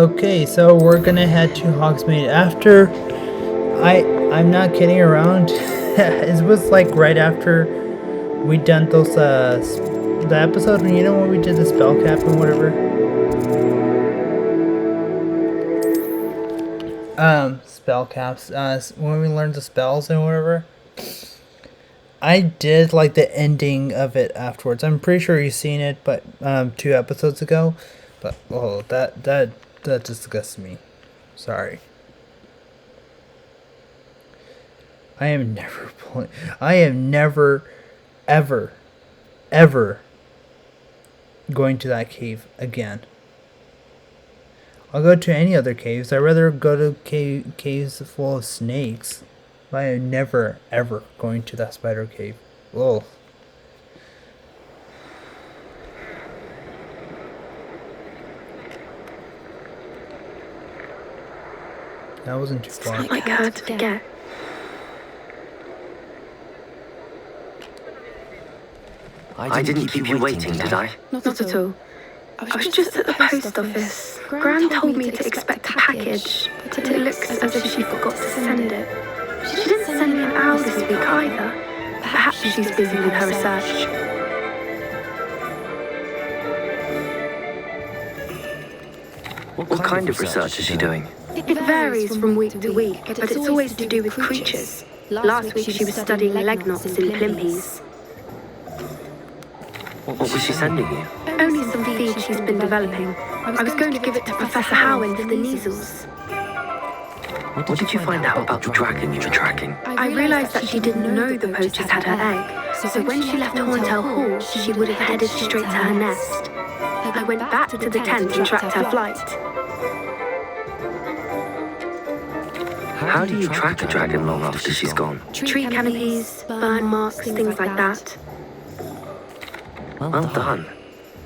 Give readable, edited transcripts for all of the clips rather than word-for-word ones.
Okay, so we're gonna head to Hogsmeade after. I'm not kidding around. It was like right after we done those the episode when when we did the spell cap and whatever. Spell caps. When we learned the spells and whatever. I did like the ending of it afterwards. I'm pretty sure you've seen it, but 2 episodes ago. But oh, that disgusts me. Sorry. I am never, ever going to that cave again. I'll go to any other caves. I'd rather go to caves full of snakes. But I am never, ever going to that spider cave. Whoa. That wasn't too far. It's like hard to forget. I didn't keep you waiting, did I? Not at all. I was just at the post office. Gran told me to expect a package, but it looks as if she forgot to send it. She didn't send me an owl this week either. Perhaps she's busy with her research. What kind of research is she doing? It varies from week to week, but it's always to do with creatures. Last week she was studying leg knots in Plimpies. What was she sending you? Only some feed she's been developing. I was going to give it to Professor Howin for the measles. What did you find out about the dragon you were tracking? I realised that she didn't know the poachers had her egg, so when she left Horntail Hall, she would have headed straight to her nest. I went back to the tent and tracked her flight. How do you track a dragon long after she's gone? Tree canopies, burn marks, things like that. Well done.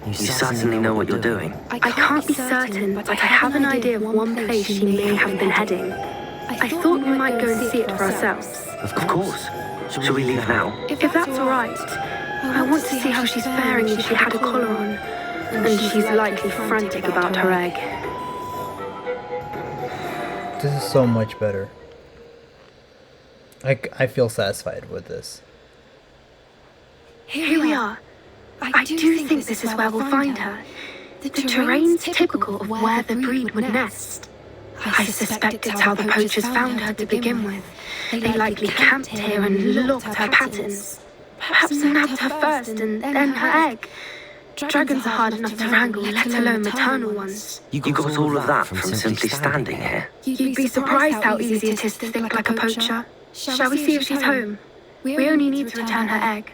You certainly know what you're doing. I can't be certain, but I have an idea of one place she may have been heading. I thought we might go and see it for ourselves. Of course. Shall we leave now? If that's all right. I want to see how she's faring if she had a collar on. And she's likely frantic about her egg. This is so much better. I feel satisfied with this. Here we are. I do think this is where we'll find her. The terrain's typical of where the breed would nest. I suspect it's how the poachers found her to begin with. They likely camped here and looked at her patterns. Perhaps nabbed her first and then her egg. Dragons are hard enough to wrangle, let alone maternal ones. You got all of that from simply standing here? You'd be surprised how easy it is to think like a poacher. Shall we see if she's home? We only need to return her egg.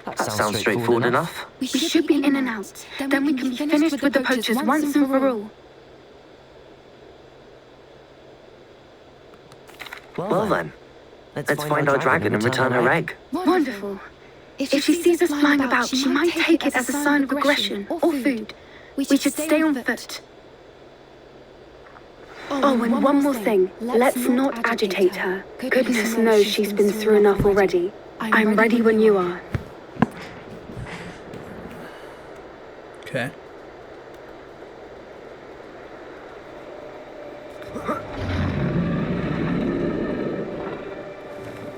That sounds straightforward enough. We should be in and out. Then we can be finished with the poachers once and for all. Well then, let's find our dragon and return her egg. Wonderful. If she sees us flying about, she might take it as a sign of aggression or food. We should stay on foot. Oh, and one more thing. Let's not agitate her. Goodness knows she's been through enough already. I'm ready when you are. Okay.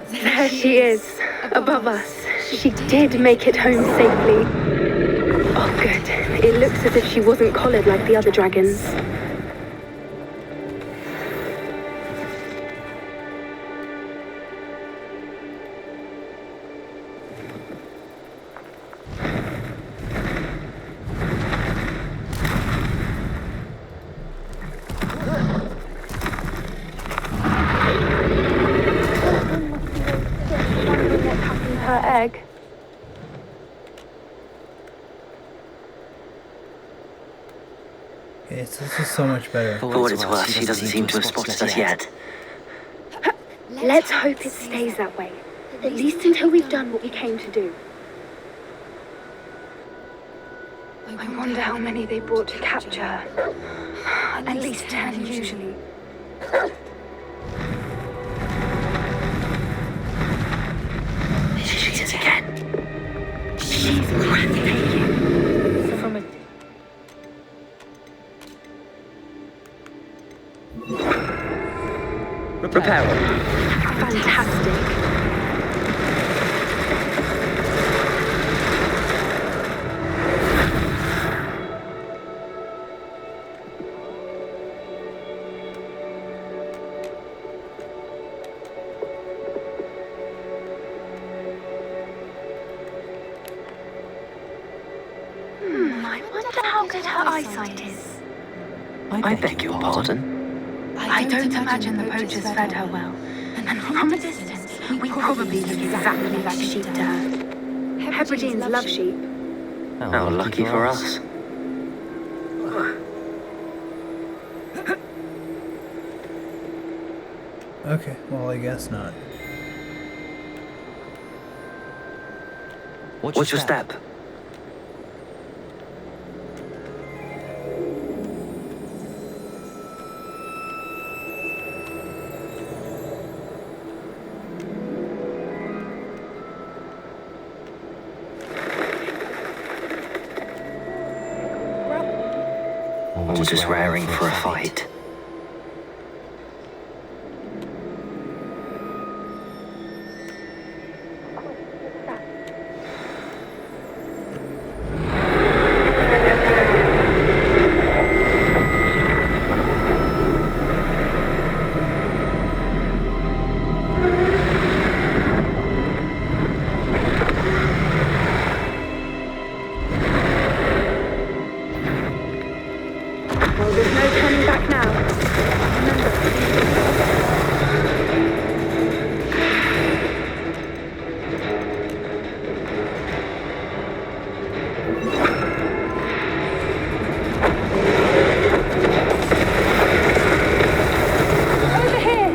There she is, above us. She did make it home safely. Oh, good. It looks as if she wasn't collared like the other dragons. Her egg. Okay, so this is so much better. For what it's worth, she doesn't seem to have spotted us yet. Let's hope it stays that way. At least until we've done what we came to do. I wonder how many they brought to capture her. At least 10 usually. She is again. She's breathtaking. Repairer. Fantastic. I wonder how good her eyesight is. I beg your pardon? I don't imagine the poachers fed her well. And from a distance, we probably look exactly like sheep to her. Hebrideans love sheep. How lucky for us. Okay, well, I guess not. What's your step? Or just raring for a fight. Well, there's no turning back now. Over here!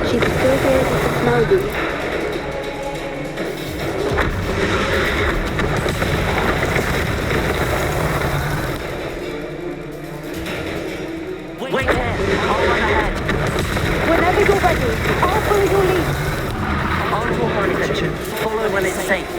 She'd still be able to smell you. Wait there! I'll run ahead. Whenever you're ready, I'll follow your lead. I'll draw her attention. Follow when it's safe.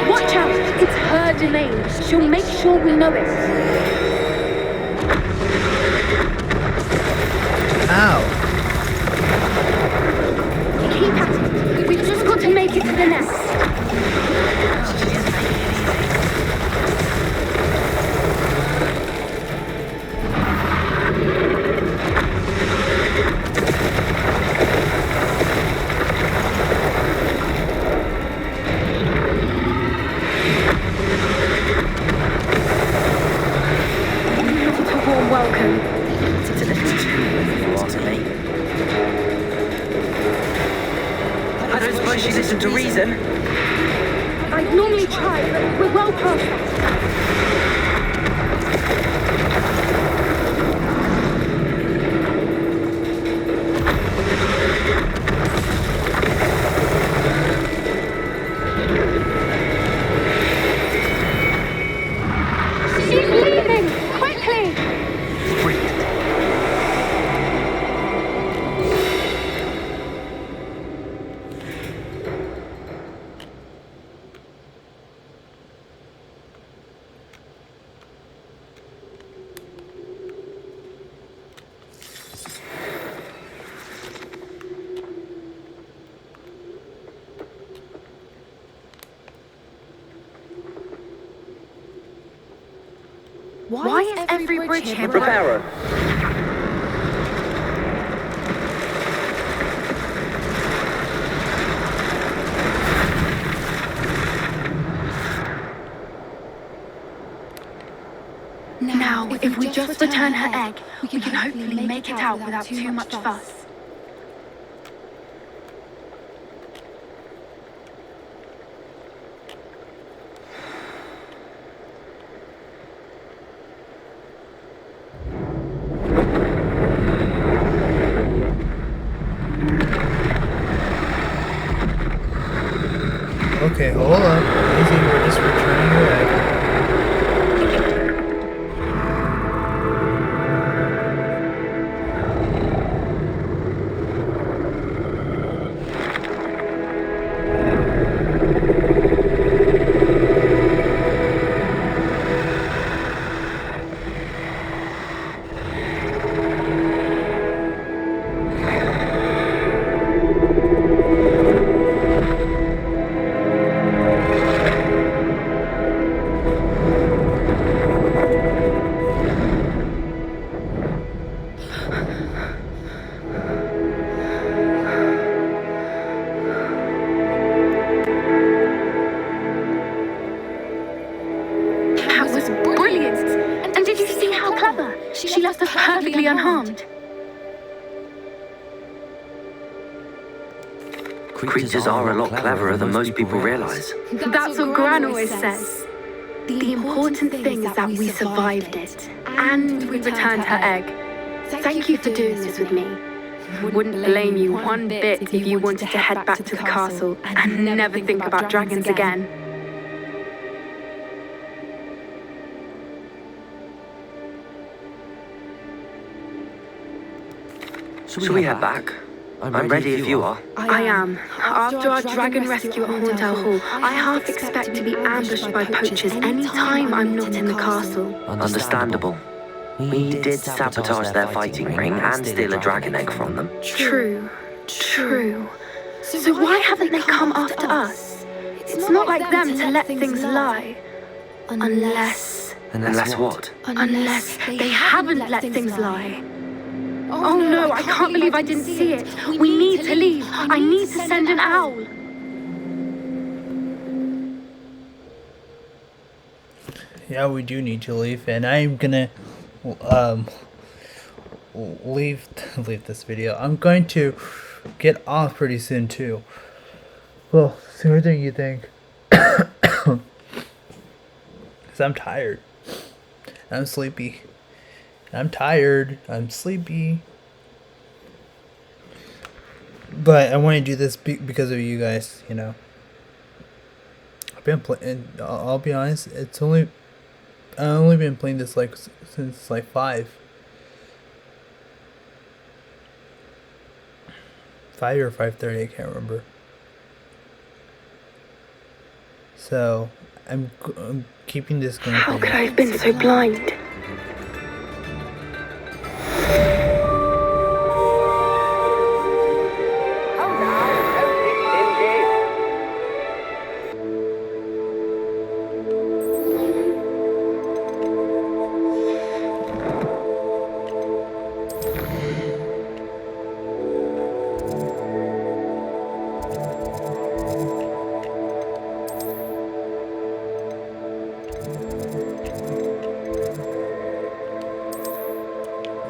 Watch out! It's her domain. She'll make sure we know it. Ow! Keep at it. We've just got to make it to the nest. Not a warm welcome. It's a little too late, if you ask me. I don't suppose she listened to reason. I'd normally try, but we're well past that. She's leaving! Quickly! Brilliant. Why is every bridge here broken? Repairer. Now Now, if we just return her egg, we can hopefully make it out without too much fuss. Okay, hold up. Easy, we're just returning your egg. That was brilliant! And did you see how clever? She left us perfectly unharmed. Creatures are a lot cleverer than most people realize. That's what Gran always says. The important thing is that we survived it. And we returned her egg. Thank you for doing this with me. Wouldn't blame you one bit if you wanted to head back to the castle and never think about dragons again. Should we head back? I'm ready if you are. I am. After our dragon rescue at Hauntel Hall, I half expect to be ambushed by poachers any time I'm not in the castle. Understandable. We did sabotage their fighting ring and steal a dragon egg from them. True. So why haven't they come after us? It's not like them to let things lie. Unless what? Unless they haven't let things lie. Oh no, I can't believe I didn't see it. We need to leave. I need to send an owl. Yeah, we do need to leave, and I'm gonna leave this video. I'm going to get off pretty soon too. Well, so what do you think? Cause I'm tired. I'm sleepy. I'm tired. I'm sleepy. But I want to do this because of you guys. You know. I've been playing. I'll be honest. I've only been playing this since 5. 5 or 5:30. I can't remember. So I'm keeping this going. How could I have been so blind?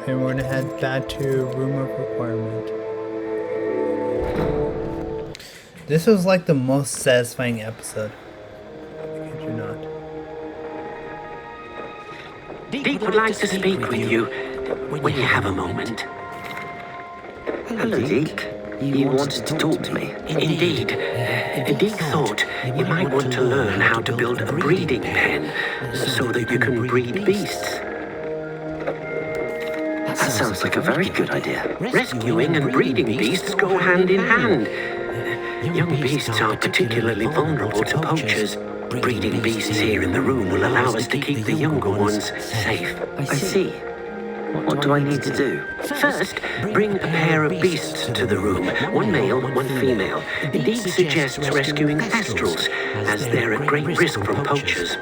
And we're gonna head back to room of requirement. This was like the most satisfying episode. Kid you not. Deek would like to speak with you when you have a moment. Hello, Deek. You wanted to talk to me? Indeed. Deek thought you might want to learn how to build a breeding pen so that you can breed beasts. That sounds like a very good idea. Rescuing and breeding beasts go hand in hand. Young beasts are particularly vulnerable to poachers. Breeding beasts here in the room will allow us to keep the younger ones safe. I see. What do I need to do? First, bring a pair of beasts to the room. One male, one female. Deek suggests rescuing kestrels, as they're at great risk from poachers.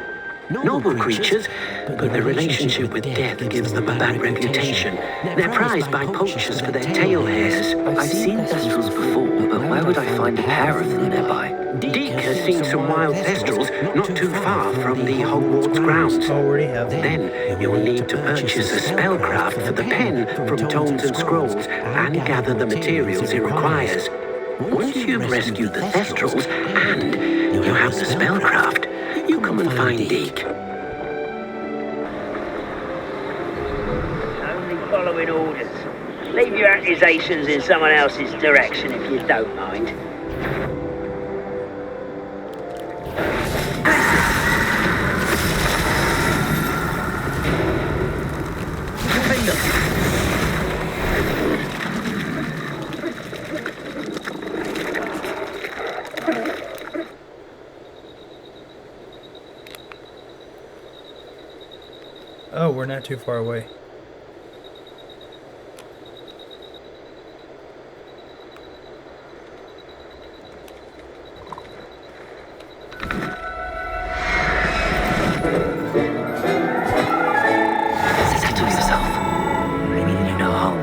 Noble creatures, but their relationship with death gives them a bad reputation. They're prized by poachers for their tail hairs. I've seen thestrals before, but where would I find a pair of them nearby? Deek has seen some wild thestrals not too far from the Hogwarts grounds. Already have them. Then you'll need to purchase a spellcraft for the pen from tomes and scrolls and gather the materials it requires. Once you've rescued the thestrals and you have the spellcraft, you come and find Deek. Only following orders. Leave your accusations in someone else's direction if you don't mind. Oh, we're not too far away. Settle yourself. I mean you no harm.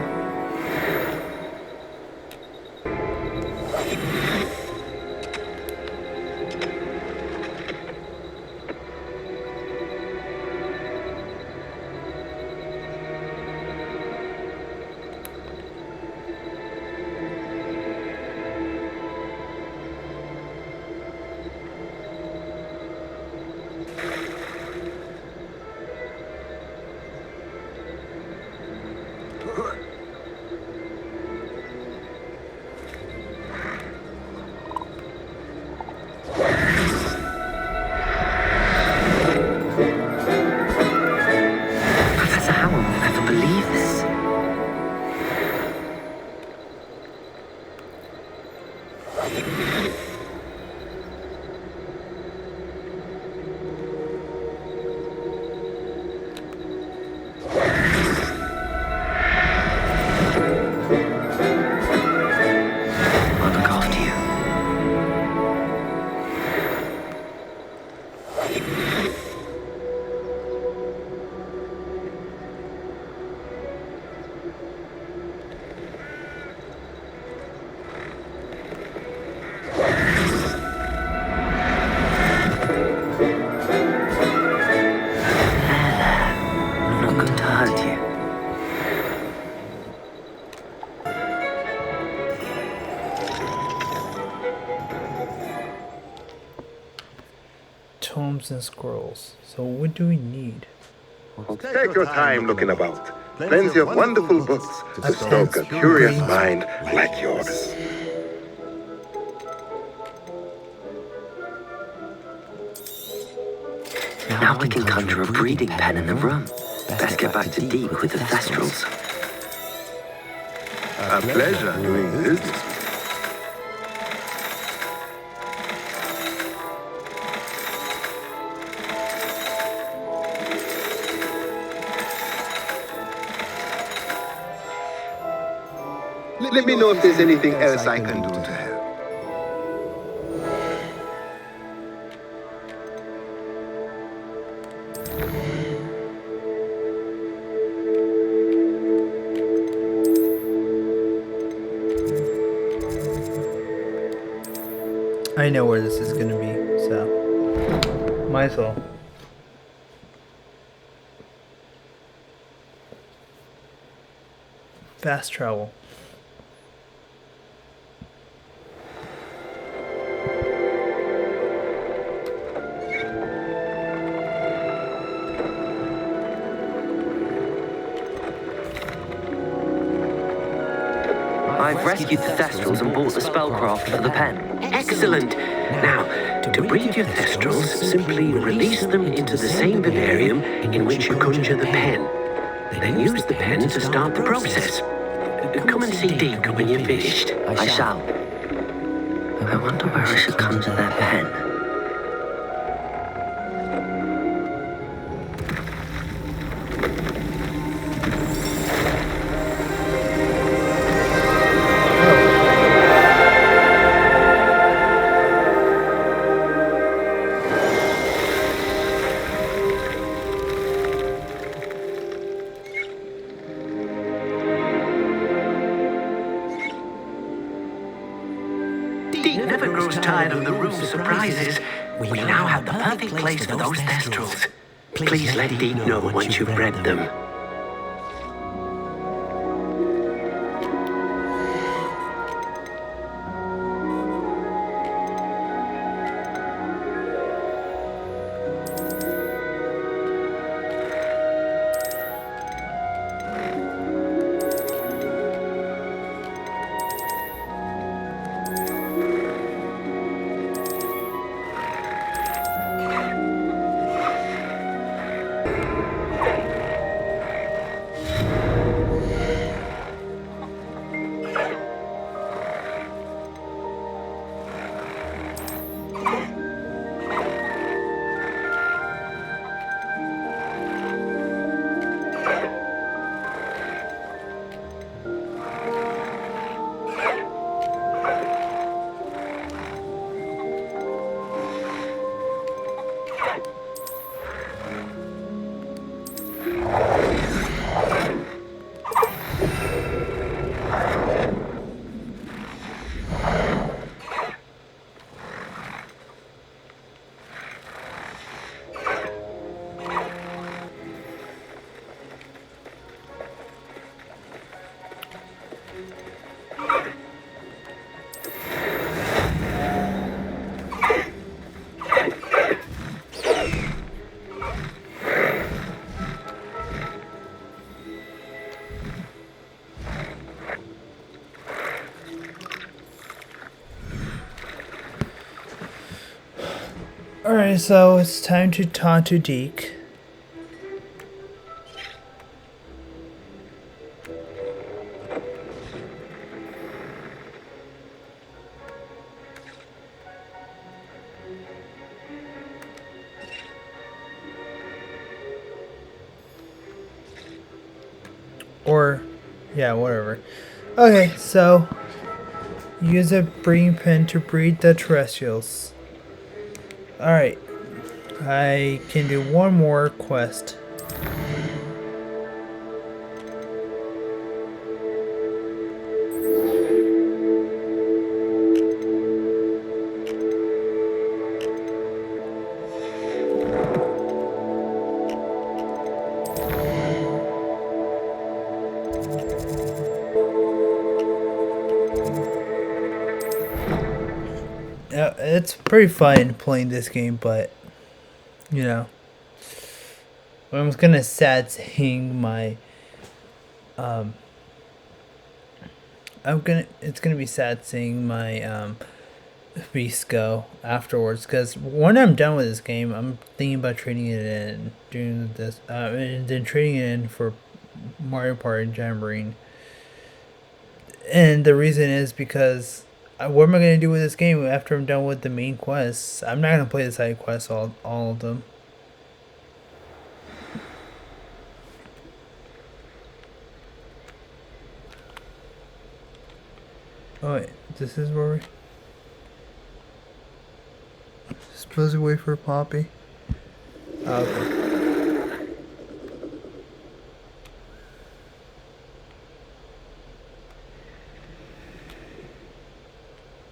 Professor Howell will never believe this. I'll look after you. I'm not going to hurt you. Tomes and scrolls. So what do we need? Take your time looking about. Plenty of wonderful books to stoke a curious mind like yours. Now we can conjure a breeding pen in the room. Best get back to Deek with the thestrals. A pleasure doing business. Let me know if there's anything else I can do to help. I know where this is gonna be, so might as well. Fast travel. I've rescued the thestrals and bought the spellcraft for the pen. Excellent! Now, to breed your thestrals, simply release them into the same vivarium in which you conjure the pen. Then use the pen to start the process. Come and see Deek when you're finished. I shall. I wonder where I should conjure their pen. of the room's surprises, we now have the perfect place for those thestrals. Please let Deek know once you've bred them. Alright, so it's time to talk to Deek. Or, yeah, whatever. Okay, so use a breeding pen to breed the terrestrials. Alright, I can do one more quest. It's pretty fun playing this game, but you know, I'm gonna sad seeing my it's gonna be sad seeing my beast go afterwards, because when I'm done with this game, I'm thinking about trading it in, doing this and then trading it in for Mario Party and Jamboree. And the reason is because what am I going to do with this game after I'm done with the main quests? I'm not going to play the side quests, all of them. Oh wait, this is where we supposed to wait for Poppy. Oh, okay.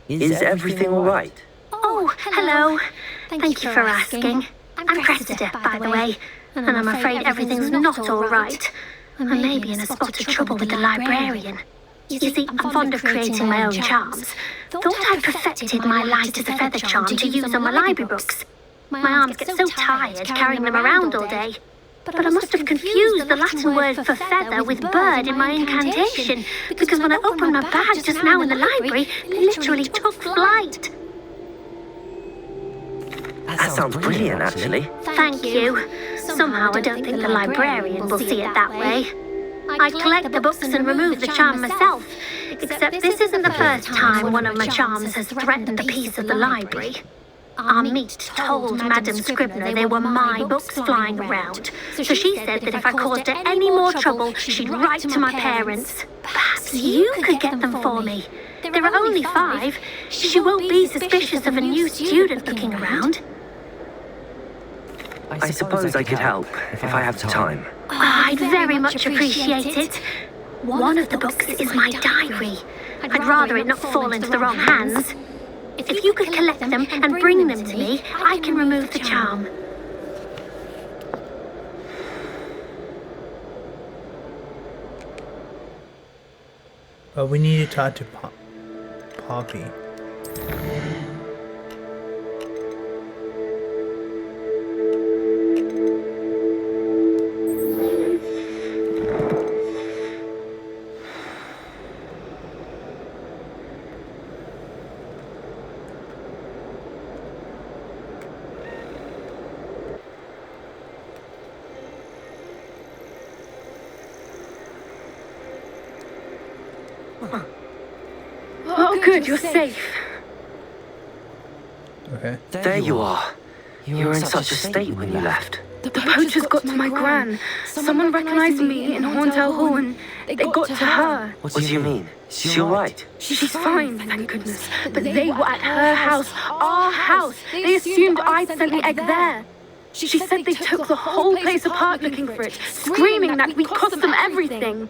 Is everything all right? Oh, hello. Thank you for asking. I'm Cressida, by the way, and I'm afraid everything's not all right. I may be in a spot of trouble with the librarian. You see, I'm fond of creating my own charms. Thought I'd perfected my light as a feather charm to use on my library books. My arms get so tired carrying them around all day. But I must have confused the Latin word for feather with bird in my incantation, because when I opened my bag just now in the library, they literally took flight. That sounds brilliant, actually. Thank you. Somehow I don't think the librarian will see it that way. I collect the books and remove the charm myself, except this isn't the first time one of my charms has threatened a piece of the library. Our meet told Madame Scribner they were my books flying around, so she said that if I caused her any more trouble, she'd write to my parents. Perhaps you could get them for me. There are only 5. She won't be suspicious of a new student looking around. I suppose I could help, if I have the time. I'd very much appreciate it. One of the books is my diary. I'd rather it not fall into the wrong hands. If you could collect them and bring them to me, I can remove the charm. But we need to talk to Poppy. Oh, good, you're safe. Okay. There you are. You were in such a state when you left. The poachers got to my gran. Someone recognized me in Hauntel Hall and they got to her. What do you mean? Is she alright? She's fine, thank goodness. But they were at her house, our house. They assumed I'd sent the egg there. She said they took the whole place apart looking for it, screaming that we cost them everything.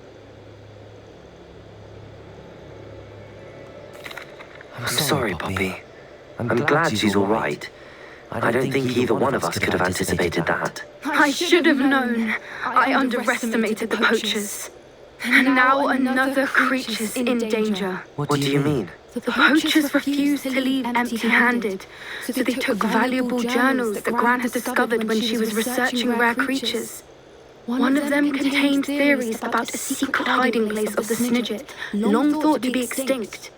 I'm sorry, Poppy. I'm glad she's alright. I don't think either one of us could have anticipated that. I should have known. I underestimated the poachers. And now another creature's in danger. What do you mean? The poachers refused to leave empty-handed, so they took valuable journals that Gran had discovered when she was researching rare creatures. One of them contained theories about a secret hiding place of the Snidget, long thought to be extinct.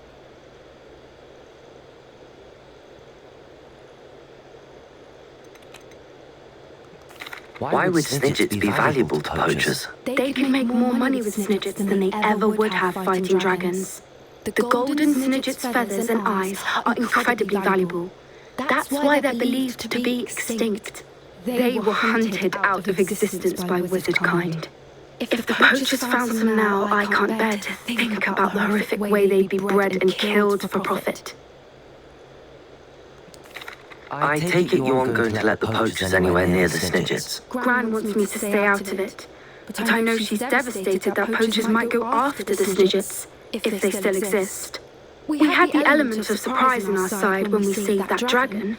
Why would Snidgets be valuable to poachers? They can make more money with Snidgets than they ever would have fighting dragons. The golden Snidget's feathers and eyes are incredibly valuable. That's why they're believed to be extinct. They were hunted out of existence by wizard kind. If the poachers found some now, I can't bear to think about the horrific way they'd be bred and killed for profit. I take it you aren't going to let the poachers anywhere near the Snidgets. Gran wants me to stay out of it, but I know she's devastated that poachers might go after the Snidgets, if they still exist. We had the element of surprise on our side when we saved that dragon,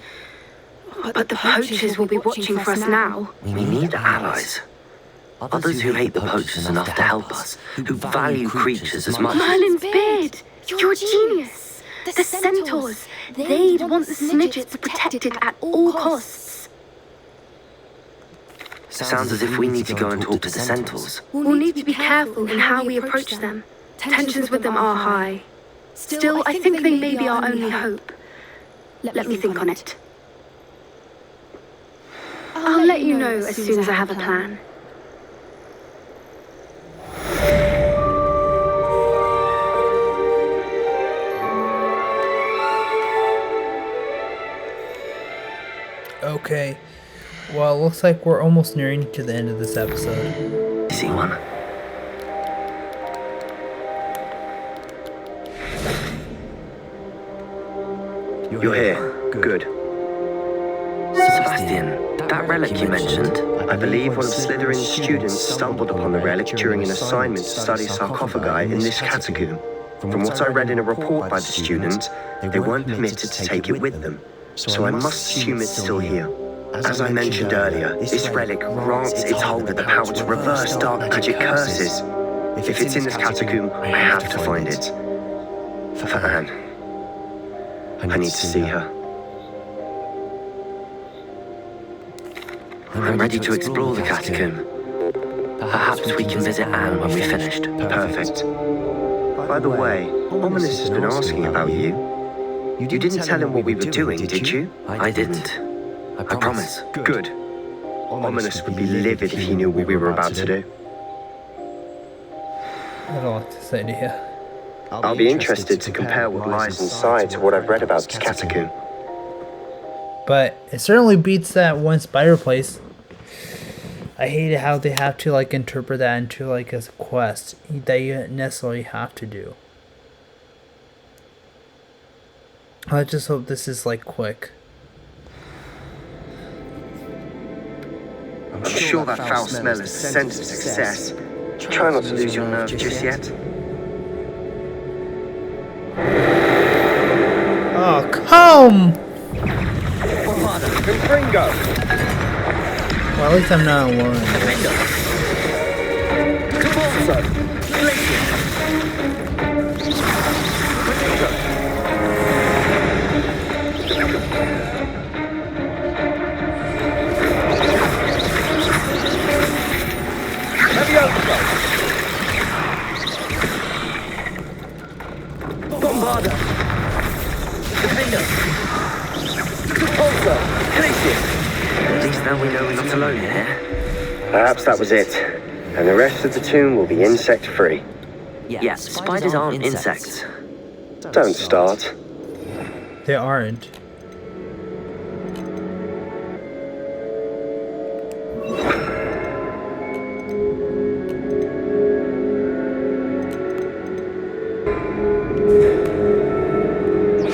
but the poachers will be watching for us now. We need allies. Others who hate the poachers enough to help us, who value creatures as much. Merlin's beard! You're a genius! The centaurs! They'd want the Snidgets protected at all costs. Sounds as if we need to go and talk to the centaurs. We'll need to be careful in how we approach them. Tensions with them are high. Still, I think they may be our only hope. Let me think on it. I'll let you know as soon as I have a plan. Okay. Well, it looks like we're almost nearing to the end of this episode. See one? You're here. Good. Sebastian, that relic you mentioned, I believe one of Slytherin's students stumbled upon the relic during an assignment to study sarcophagi in this catacomb. From what I read in a report by the student, they weren't permitted to take it with them, so I must assume it's still here. As I mentioned earlier, this relic grants its holder the power to reverse dark magic curses. If it's in this catacomb, I have to find it. For Anne. I need to see her. I'm ready to explore the catacomb. Perhaps we can visit Anne when we're finished. Perfect. By the way, Ominous has been asking about you. You didn't tell him what we were doing, did you? I didn't. I promise. Good. Ominous would be livid if he knew what we were about to do. I don't like this idea. I'll be interested to compare what lies inside to what I've read about this catacomb. But it certainly beats that one spider place. I hate how they have to like interpret that into like a quest that you necessarily have to do. I just hope this is like quick. I'm sure that foul smell is a sense of success. Try not to lose your nerve just yet. Oh, come Boom! Confringo! Well, at least I'm not alone. Bombarda! Defender! At least now we know we're not alone here. Perhaps that was it. And the rest of the tomb will be insect-free. Yeah, spiders aren't insects. Don't start. They aren't.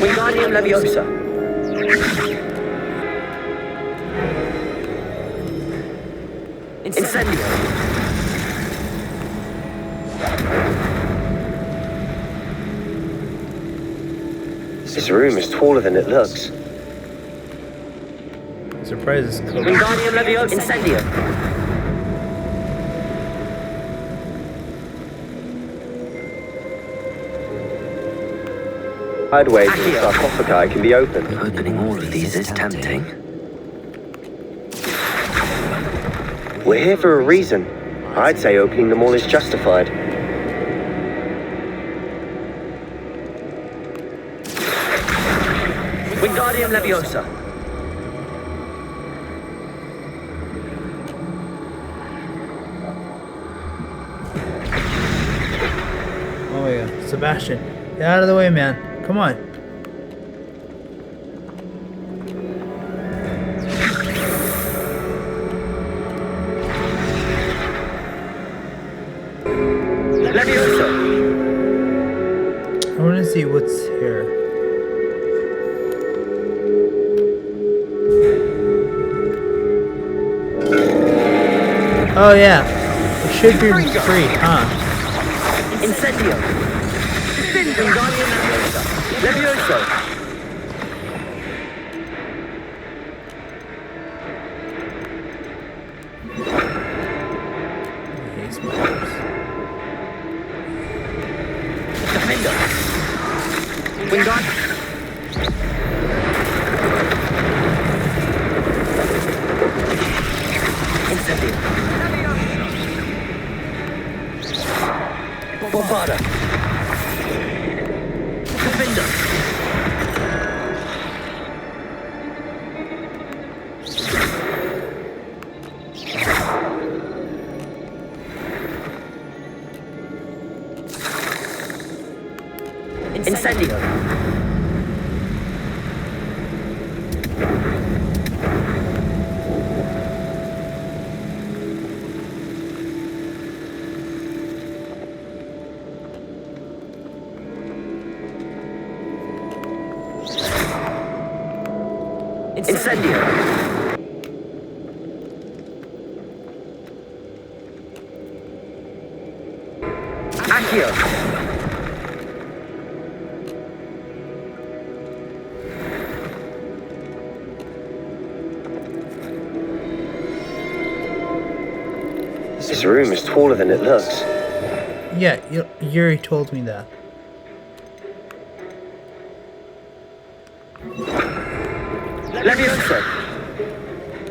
Wingardium Leviosa! Incendio! This room is taller than it looks. Surprise is close. Wingardium Leviosa! Incendio! Sideways in the sarcophagi can be opened. Opening all of these is tempting. We're here for a reason. I'd say opening them all is justified. Wingardium Leviosa! Oh my god. Sebastian, get out of the way, man. Come on. Leviosa! I want to see what's here. Oh yeah. It should be free, huh? Incendio! Wingardium Leviosa! Leviosa! Hey, spiders. Defender! Wingardium! Incendio! Bombarda! Defender! Incendio! Incendio! Accio! This room is taller than it looks. Yeah, Yuri told me that. Leviosa!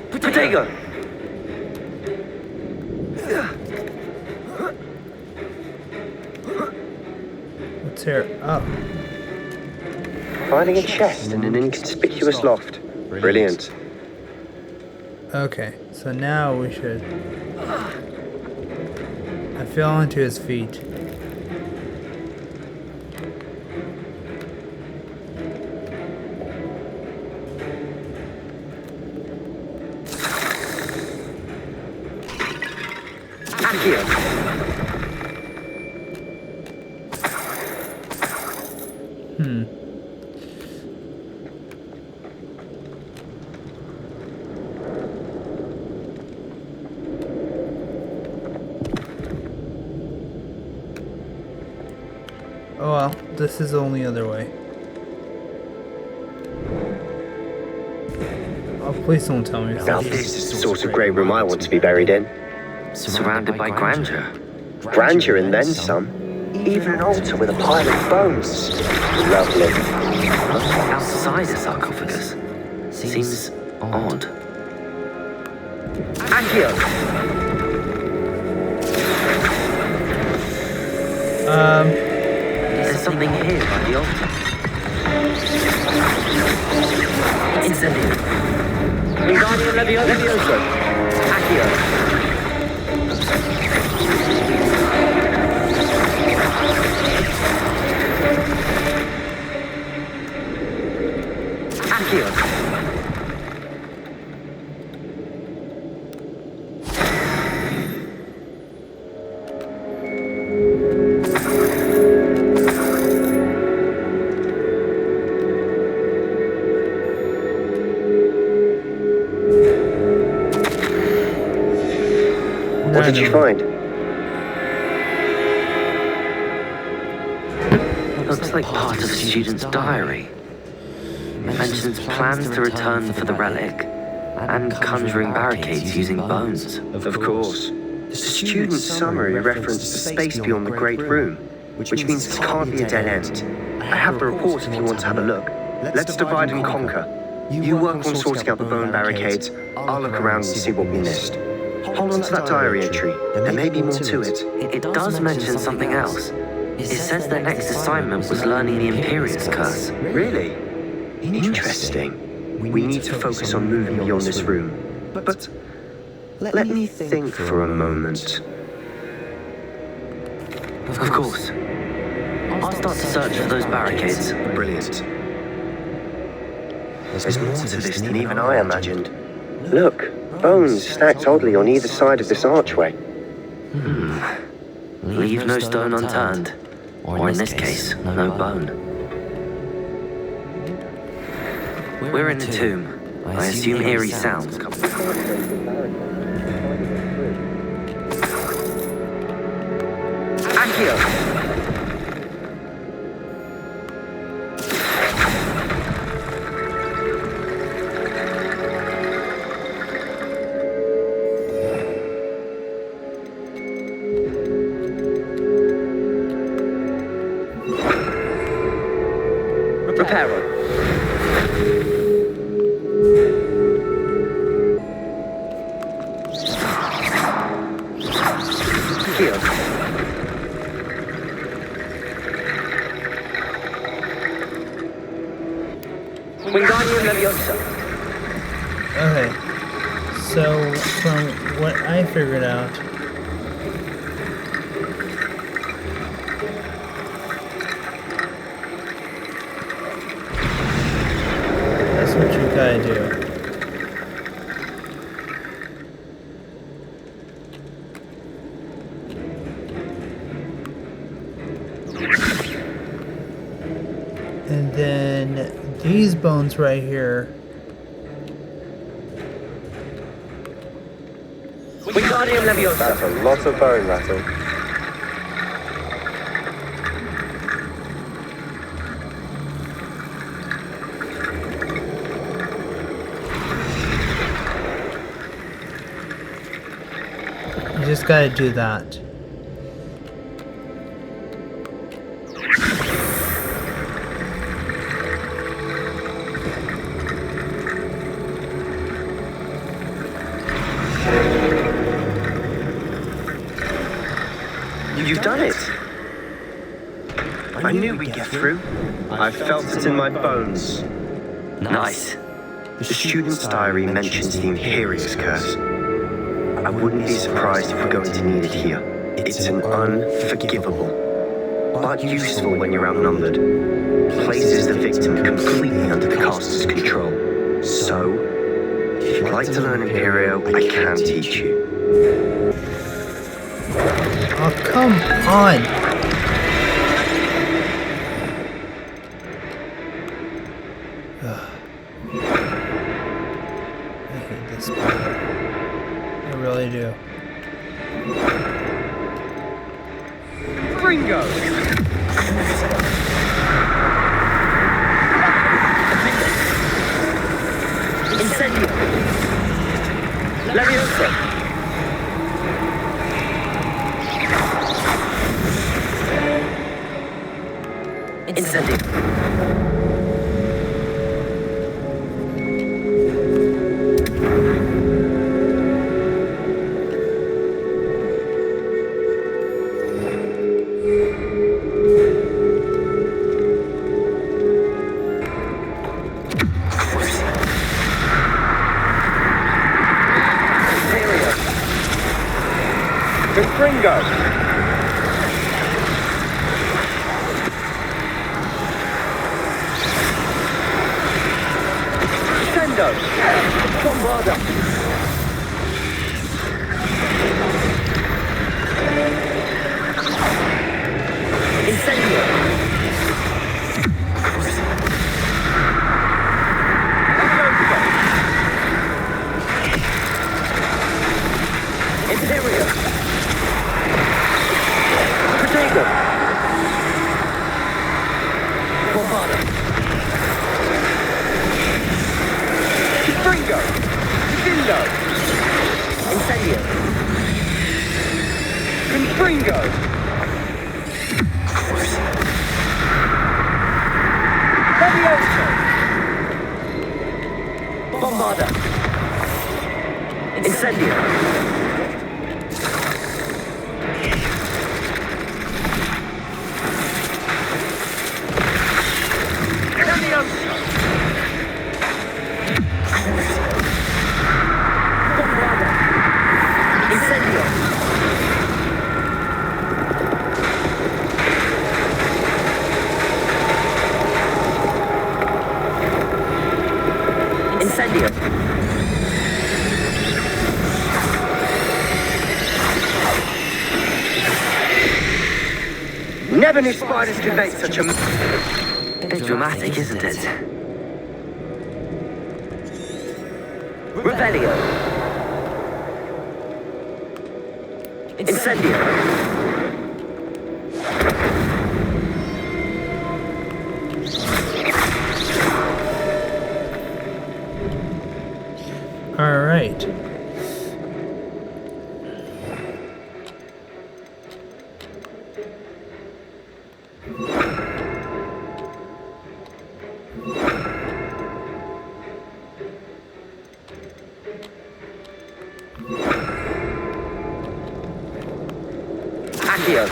Protego! What's here? Oh. Finding a chest in an inconspicuous loft. Brilliant. Okay, so now we should... I fell onto his feet. Accio! Oh well, this is the only other way. Oh, please don't tell me. Now this is the sort of grey room I want to be buried in. Surrounded by grandeur. Grandeur and then some. Even an altar with a pile of bones. Lovely. Outside the sarcophagus. Seems odd. Accio! There's something here by the altar. Incendiary. Wingardium Leviosa. Accio! Accio! What did you find? Looks like part of a student's diary. Mentions plans to return for the relic and conjuring barricades using bones. Of course. The student's summary referenced the space beyond the Great Room, which means it can't be a dead end. I have the report if you want to have a look. Let's divide and conquer. You work on sorting out the bone barricades, I'll look around and see what we missed. Hold on to that diary entry. There may be more to it. It does mention something else. It says their next assignment was learning the Imperious Curse. Really? Interesting. We need to focus on moving beyond this room. But let me think for a moment. Of course. I'll start to search for those barricades. Brilliant. There's more to this than even I imagined. Look, bones stacked oddly on either side of this archway. Leave no stone unturned. Or in this case, no bone. We're in the tomb. I assume eerie sounds come from. Accio! Reparo. Here. Wingardium Leviosa. Okay. So, from what I figured out, that's what you gotta do. And then these bones right here. Wingardium Leviosa. That's a lot of bone rattle. You just gotta do that. You've done it! I knew we'd get through. I felt it in my bones. Nice. The student's diary mentions the Imperious Curse. I wouldn't be surprised if we're going to need it here. It's an unforgivable, but useful when you're outnumbered. Places the victim completely under the caster's control. So, if you'd like to learn Imperio, I can teach you. Oh, come on! I hate this part. I really do. Ringo. Incendio! Leviosa! Incendio! Confringo! Sendo! Bombarda! Incendio! Imperio! Protego! Bombarda! Confringo! Dindo! Incendio! Confringo! Levioso! Bombarda! Incendio! Levioso! Bombarda! Incendio! Incendio! Never knew spiders could make such a... Bit dramatic, isn't it? Revelio! Incendio! All right. Accio!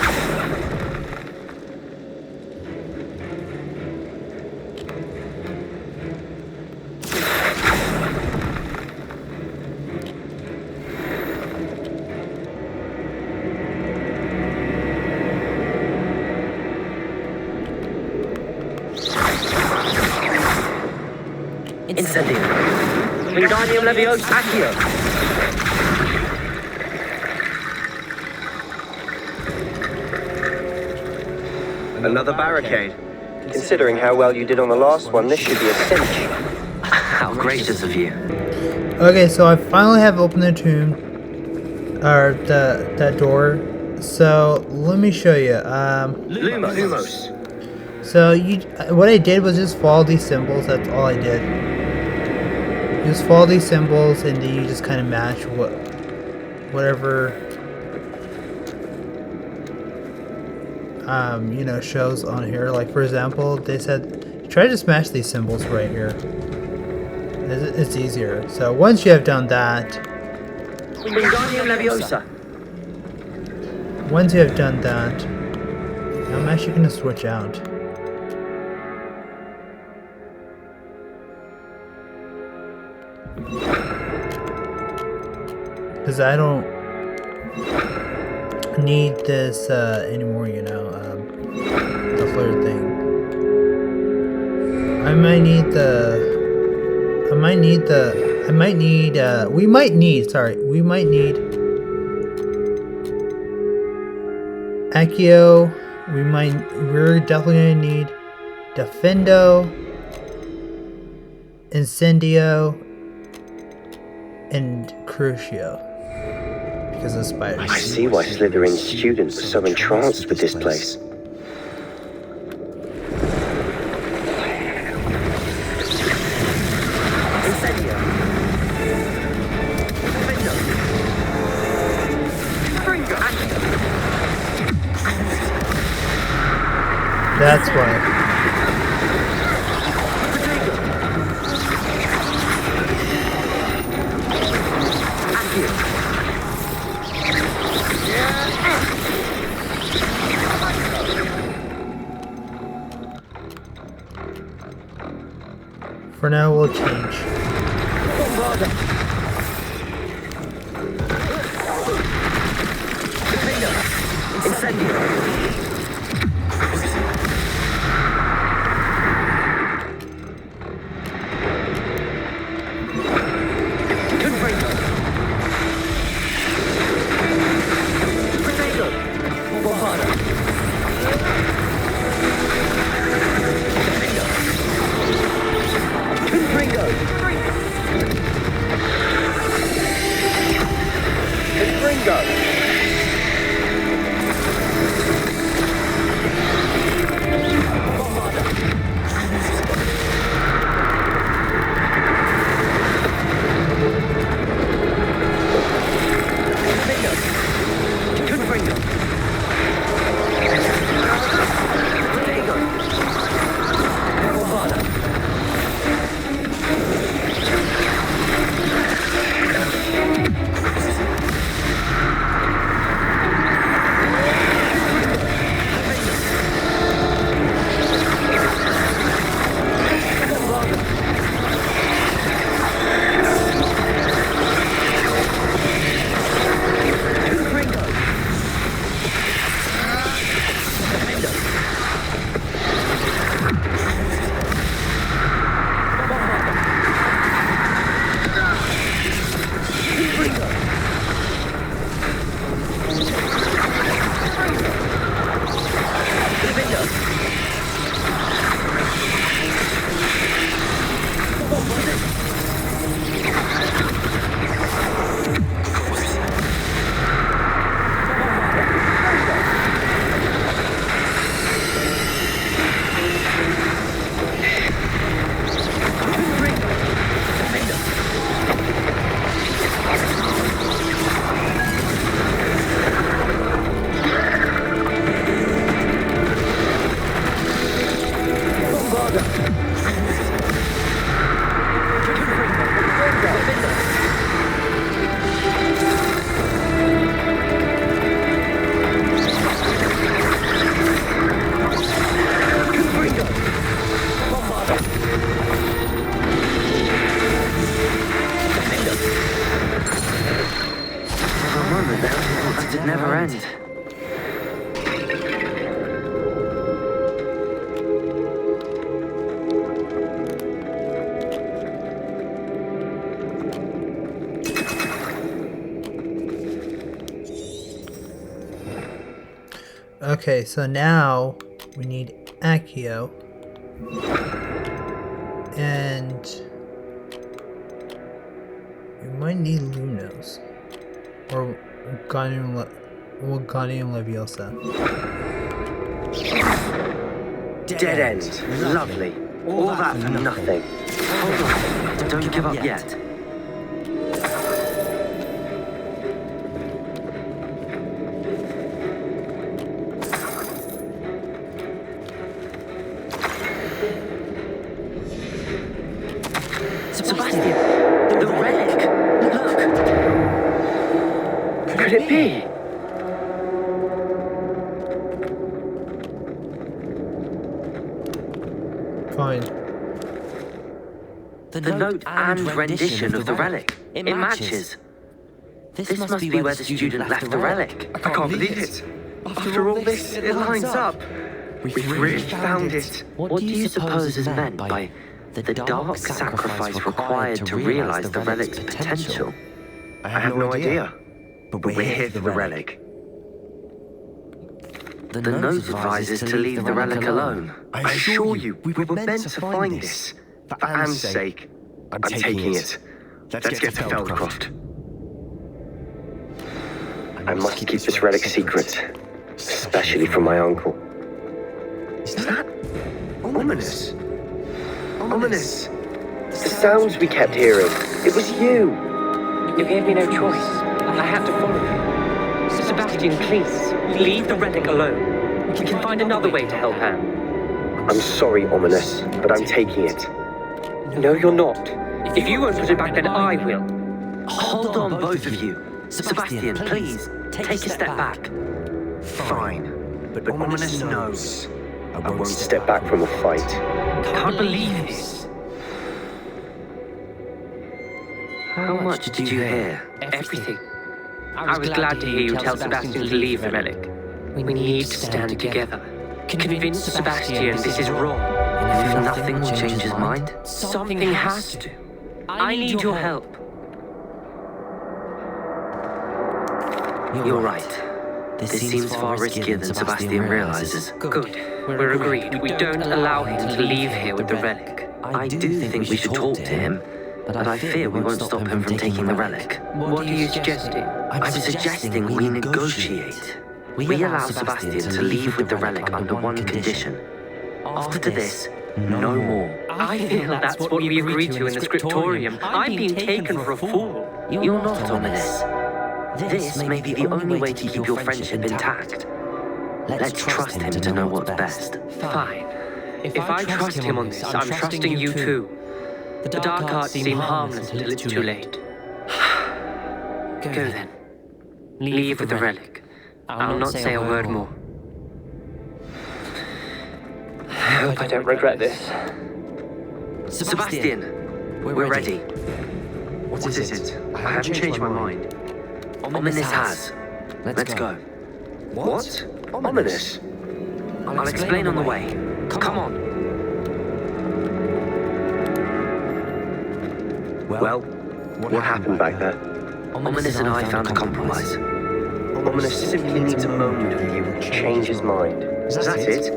Incendio! Wingardium Leviosa! Accio! Another barricade. Considering how well you did on the last one, this should be a cinch. How gracious of you. Okay, so I finally have opened the tomb, or that door. So let me show you. Lumos. So what I did was just follow these symbols. That's all I did. Just follow these symbols, and then you just kind of match whatever you know, shows on here. Like for example, they said try to smash these symbols right here. It's easier. So once you have done that, Wingardium Leviosa. once you have done that, I'm actually gonna switch out. Because I don't need this anymore, you know, the flirt thing. We might need Accio, we're definitely gonna need Defendo, Incendio, and Crucio. Because of spiders. I see why Slytherin's students were so entranced with this place. Incendio! That's why. For now, we'll change. It never ends. Okay, so now we need Accio. And we might need Lunos. Or Wingardium Leviosa. Dead end. Lovely. All that for nothing. Hold on. Don't give up yet. Sebastian, the relic. Look. Could it be? Fine. The note and rendition of the relic. It matches. This must be where the student left the relic. I can't believe it. After all this, it lines up. We've really found it. What do you suppose is meant by the dark sacrifice required to realize the relic's potential? I have no idea. But we're here for the relic. The note advises to leave the relic alone. I assure you, we were meant to find this. For Anne's sake, I'm taking it. Let's get to Feldcroft. I must keep this relic secret, especially from my uncle. Is that ominous? Ominous. The sounds we kept hearing. It was you. You gave me no choice. I had to follow you. Sebastian, please, leave the relic alone. We can find another way to help Anne. I'm sorry, Ominous, but I'm taking it. No, you're not. If you won't put it back, then I will. Hold on, both of you. Sebastian, please, take a step back. Fine, but Ominous knows I won't step back from a fight. Can't believe this. How much did you hear? Everything. I was glad to hear you tell Sebastian to leave the relic. We need to stand together. Convince Sebastian this is wrong. And if nothing will change his mind? Something has to. I need your help. You're right. This seems far riskier than Sebastian realizes. Good. We're agreed. We don't allow him to leave here with the relic. I do think we should talk to him, but I fear we won't stop him from taking the relic. What are you suggesting? I'm suggesting we negotiate. We allow Sebastian to leave with the relic under one condition. After this, no more. I feel that's what we agreed to in the scriptorium. I'm being taken for a fool. You're not ominous. This may be the only way to keep your friendship intact. Let's trust him to know what's best. Fine. If I trust him on this, I'm trusting you too. The dark arts seem harmless until it's too late. Go then. Leave with the relic. I'll not say a word more. I hope I don't regret this. Sebastian, we're ready. What is it? I haven't changed my mind. Ominous has. Let's go. What? Ominous? I'll explain on the way. Come on. Well, what happened back there? Ominous and I found a compromise. Ominous simply needs a moment with you to change his mind. Is that it?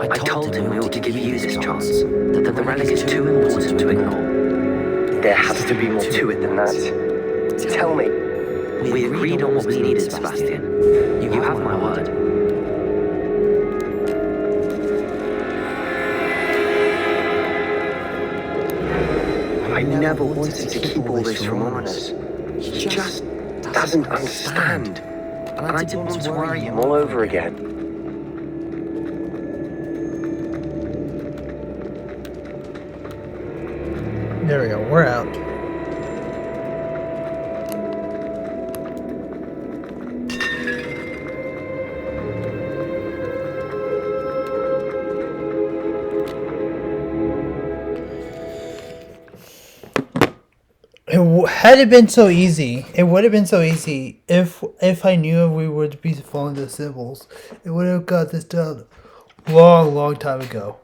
I told him we ought to give you this chance, that the relic is too important to ignore. There has to be more to it than that. Tell me. We agreed on what was needed, Sebastian. You have my word. I never wanted to keep all this from Ominous. He just doesn't understand. And I didn't want to worry him all over again. There we go, we're out. Had it been so easy, it would have been so easy if I knew we would be following the symbols. It would have got this done long time ago.